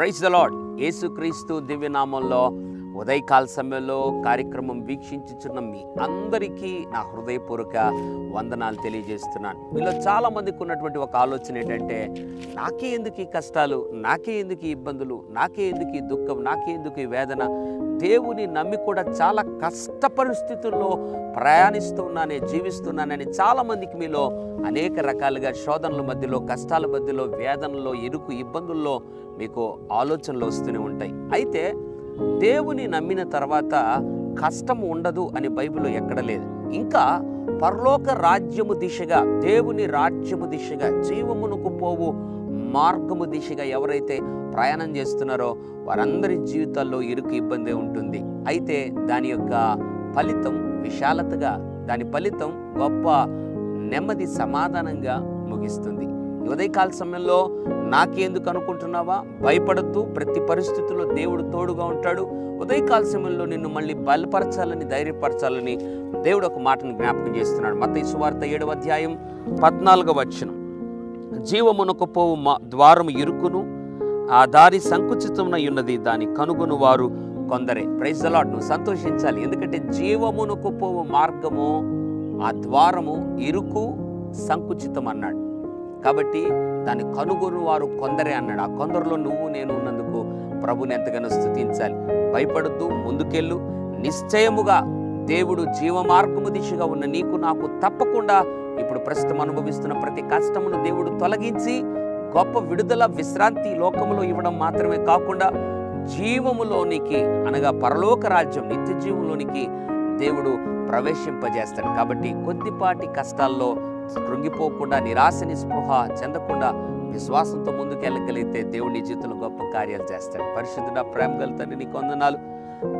Praise the lord. యేసుక్రీస్తు దివ్యనామంలో ఉదయకాల సమయంలో కార్యక్రమం వీక్షించుచున్న మీ అందరికీ నా హృదయపూర్వక వందనాలు తెలియజేస్తున్నాను. మీలో చాలామందికి ఉన్నటువంటి ఒక ఆలోచన ఏంటంటే, నాకే ఎందుకు ఈ కష్టాలు, నాకే ఎందుకు ఈ ఇబ్బందులు, నాకే ఎందుకు ఈ దుఃఖం, నాకే ఎందుకు ఈ వేదన, దేవుని నమ్మి కూడా చాలా కష్ట పరిస్థితుల్లో ప్రయాణిస్తున్నానే, జీవిస్తున్నానని చాలామందికి మీలో అనేక రకాలుగా శోధనల మధ్యలో, కష్టాల మధ్యలో, వేదనలో, ఇరుకు ఇబ్బందుల్లో మీకు ఆలోచనలు వస్తూనే ఉంటాయి. అయితే దేవుని నమ్మిన తర్వాత కష్టం ఉండదు అని బైబిల్లో ఎక్కడ లేదు. ఇంకా పరలోక రాజ్యము దిశగా, దేవుని రాజ్యము దిశగా, జీవమునకు పోవు మార్గము దిశగా ఎవరైతే ప్రయాణం చేస్తున్నారో వారందరి జీవితాల్లో ఇరుకు ఇబ్బంది ఉంటుంది. అయితే దాని యొక్క ఫలితం విశాలతగా, దాని ఫలితం గొప్ప నెమ్మది, సమాధానంగా ముగిస్తుంది. ఉదయకాల సమయంలో నాకెందుకు అనుకుంటున్నావా? భయపడద్దు. ప్రతి పరిస్థితుల్లో దేవుడు తోడుగా ఉంటాడు. ఉదయకాల సమయంలో నిన్ను మళ్ళీ బలపరచాలని, ధైర్యపరచాలని దేవుడు ఒక మాటను జ్ఞాపకం చేస్తున్నాడు. మత్తయి సువార్త 7వ అధ్యాయం 14వ వచనం, జీవమునకు పోవు ద్వారము ఇరుకును, ఆ దారి సంకుచితమునై ఉన్నది, దాని కనుగొను వారు కొందరే. Praise the Lord. నువ్వు సంతోషించాలి, ఎందుకంటే జీవమునకు పోవు మార్గము, ఆ ద్వారము ఇరుకు, సంకుచితం అన్నాడు. కాబట్టి దాన్ని కనుగొని వారు కొందరే అన్నాడు. ఆ కొందరిలో నువ్వు నేను ఉన్నందుకు ప్రభుని ఎంతగానో స్తుతించాలి. భయపడద్దు, ముందుకెళ్ళు. నిశ్చయముగా దేవుడు జీవమార్గము దిశగా ఉన్న నీకు నాకు తప్పకుండా ఇప్పుడు ప్రస్తుతం అనుభవిస్తున్న ప్రతి కష్టమును దేవుడు తొలగించి గొప్ప విడుదల, విశ్రాంతి లోకములో ఇవ్వడం మాత్రమే కాకుండా జీవములోనికి, అనగా పరలోక రాజ్యం, నిత్య జీవంలోనికి దేవుడు ప్రవేశింపజేస్తాడు. కాబట్టి కొద్దిపాటి కష్టాల్లో కృంగిపోకుండా, నిరాశ నిస్పృహ చెందకుండా విశ్వాసంతో ముందుకెళ్ళగలిగితే దేవుడి జీవితంలో గొప్ప కార్యాలు చేస్తాడు. పరిశుద్ధుడా, ప్రేమ గల తండ్రి, నీకు వందనాలు.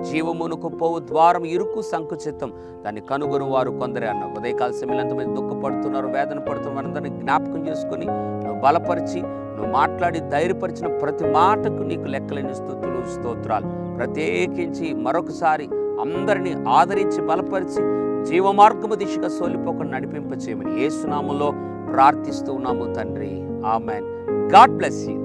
జీవమునకు పోవు ద్వారం ఇరుకు, సంకుచితం, దాన్ని కనుగొని వారు కొందరే అన్నావు. ఉదయకాల సమయంలో ఎంతమంది దుఃఖపడుతున్నారు, వేదన పడుతున్నారు, వారందరినీ జ్ఞాపకం చేసుకొని నువ్వు బలపరిచి, నువ్వు మాట్లాడి ధైర్యపరిచిన ప్రతి మాటకు నీకు లెక్కలేని స్తుతులు, స్తోత్రాలు. ప్రత్యేకించి మరొకసారి అందరినీ ఆదరించి బలపరిచి జీవమార్గము దిశగా సోలిపోకుండా నడిపింపచేయమని యేసు నామములో ప్రార్థిస్తూ ఉన్నాము తండ్రి. ఆమెన్. God bless you.